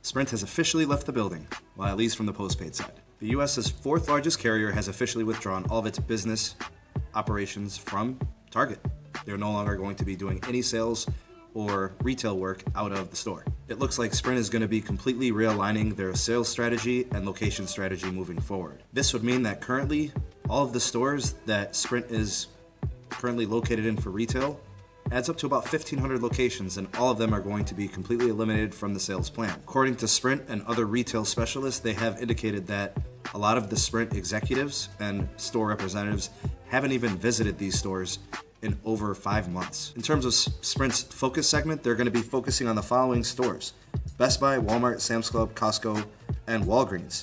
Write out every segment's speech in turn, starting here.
Sprint has officially left the building, well, at least from the postpaid side. The US's fourth largest carrier has officially withdrawn all of its business operations from Target. They're no longer going to be doing any sales or retail work out of the store. It looks like Sprint is going to be completely realigning their sales strategy and location strategy moving forward. This would mean that currently, all of the stores that Sprint is currently located in for retail adds up to about 1,500 locations, and all of them are going to be completely eliminated from the sales plan. According to Sprint and other retail specialists, they have indicated that a lot of the Sprint executives and store representatives haven't even visited these stores in over 5 months. In terms of Sprint's focus segment, they're going to be focusing on the following stores: Best Buy, Walmart, Sam's Club, Costco, and Walgreens.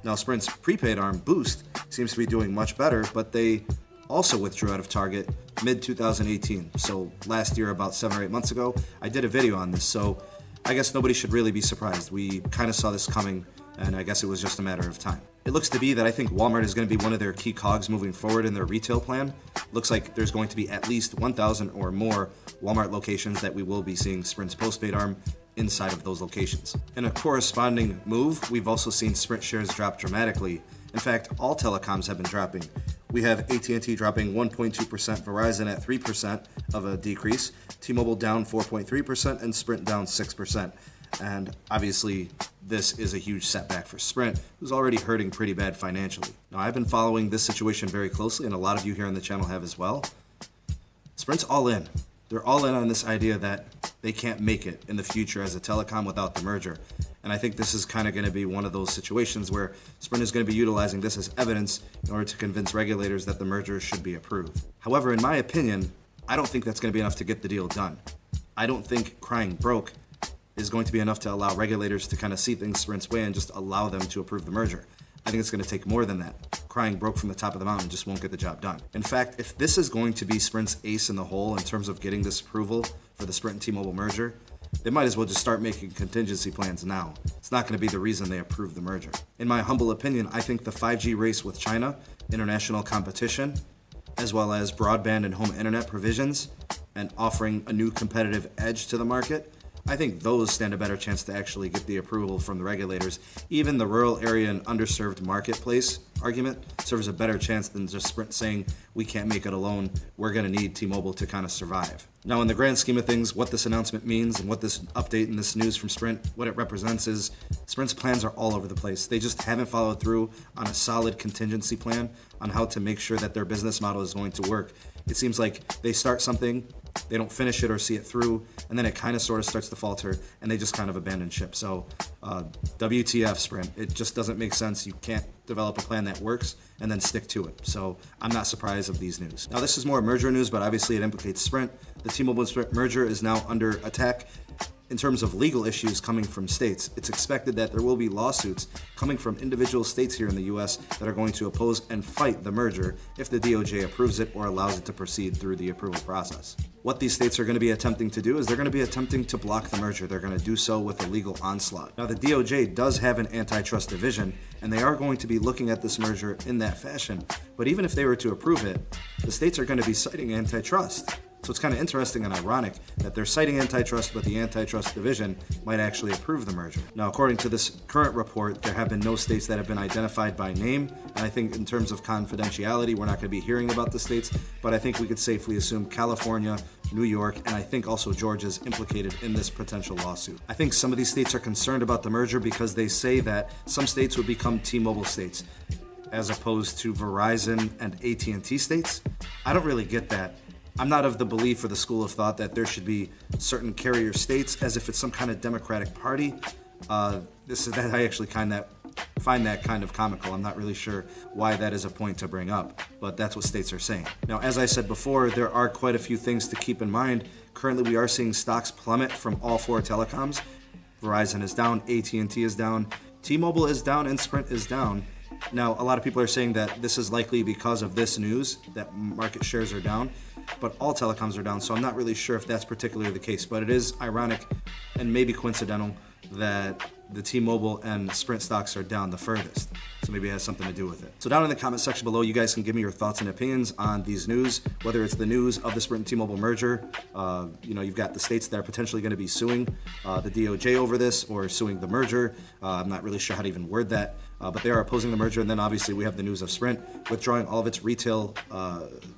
Now, Sprint's prepaid arm, Boost, seems to be doing much better, but they also withdrew out of Target mid-2018. So last year, about 7 or 8 months ago, I did a video on this, so I guess nobody should really be surprised. We kind of saw this coming, and I guess it was just a matter of time. It looks to be that I think Walmart is going to be one of their key cogs moving forward in their retail plan. Looks like there's going to be at least 1,000 or more Walmart locations that we will be seeing Sprint's postpaid arm inside of those locations. In a corresponding move, we've also seen Sprint shares drop dramatically. In fact, all telecoms have been dropping. We have AT&T dropping 1.2%, Verizon at 3% of a decrease, T-Mobile down 4.3%, and Sprint down 6%. And obviously, this is a huge setback for Sprint, who's already hurting pretty bad financially. Now, I've been following this situation very closely, and a lot of you here on the channel have as well. Sprint's all in. They're all in on this idea that they can't make it in the future as a telecom without the merger. And I think this is kind of going to be one of those situations where Sprint is going to be utilizing this as evidence in order to convince regulators that the merger should be approved. However, in my opinion, I don't think that's going to be enough to get the deal done. I don't think crying broke is going to be enough to allow regulators to kind of see things Sprint's way and just allow them to approve the merger. I think it's going to take more than that. Crying broke from the top of the mountain just won't get the job done. In fact, if this is going to be Sprint's ace in the hole in terms of getting this approval for the Sprint and T-Mobile merger, they might as well just start making contingency plans now. It's not going to be the reason they approve the merger. In my humble opinion, I think the 5G race with China, international competition, as well as broadband and home internet provisions, and offering a new competitive edge to the market, I think those stand a better chance to actually get the approval from the regulators. Even the rural area and underserved marketplace argument serves a better chance than just Sprint saying, we can't make it alone, we're going to need T-Mobile to kind of survive. Now, in the grand scheme of things, what this announcement means and what this update and this news from Sprint, what it represents is Sprint's plans are all over the place. They just haven't followed through on a solid contingency plan on how to make sure that their business model is going to work. It seems like they start something, they don't finish it or see it through, and then it kind of sort of starts to falter, and they just kind of abandon ship. So, WTF, Sprint. It just doesn't make sense. You can't develop a plan that works and then stick to it. So, I'm not surprised of these news. Now, this is more merger news, but obviously it implicates Sprint. The T-Mobile and Sprint merger is now under attack. In terms of legal issues coming from states, it's expected that there will be lawsuits coming from individual states here in the U.S. that are going to oppose and fight the merger if the DOJ approves it or allows it to proceed through the approval process. What these states are going to be attempting to do is they're going to be attempting to block the merger. They're going to do so with a legal onslaught. Now, the DOJ does have an antitrust division, and they are going to be looking at this merger in that fashion. But even if they were to approve it, the states are going to be citing antitrust. So it's kind of interesting and ironic that they're citing antitrust, but the antitrust division might actually approve the merger. Now, according to this current report, there have been no states that have been identified by name. And I think in terms of confidentiality, we're not going to be hearing about the states, but I think we could safely assume California, New York, and I think also Georgia is implicated in this potential lawsuit. I think some of these states are concerned about the merger because they say that some states would become T-Mobile states as opposed to Verizon and AT&T states. I don't really get that. I'm not of the belief or the school of thought that there should be certain carrier states as if it's some kind of Democratic Party. I actually find that kind of comical. I'm not really sure why that is a point to bring up, but that's what states are saying. Now, as I said before, there are quite a few things to keep in mind. Currently, we are seeing stocks plummet from all four telecoms. Verizon is down, AT&T is down, T-Mobile is down, and Sprint is down. Now, a lot of people are saying that this is likely because of this news, that market shares are down, but all telecoms are down, so I'm not really sure if that's particularly the case. But it is ironic and maybe coincidental that the T-Mobile and Sprint stocks are down the furthest. So maybe it has something to do with it. So down in the comment section below, you guys can give me your thoughts and opinions on these news, whether it's the news of the Sprint and T-Mobile merger. You've got the states that are potentially going to be suing the DOJ over this, or suing the merger. I'm not really sure how to even word that, but they are opposing the merger. And then obviously we have the news of Sprint withdrawing all of its retail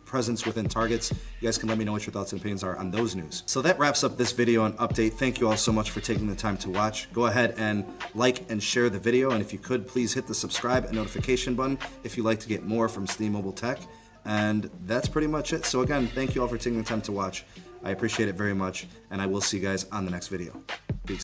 presence within Targets. You guys can let me know what your thoughts and opinions are on those news. So that wraps up this video and update. Thank you all so much for taking the time to watch. Go ahead and like and share the video, and if you could, please hit the subscribe and notification button if you'd like to get more from T-Mobile Tech. And that's pretty much it. So again, thank you all for taking the time to watch. I appreciate it very much, and I will see you guys on the next video. Peace.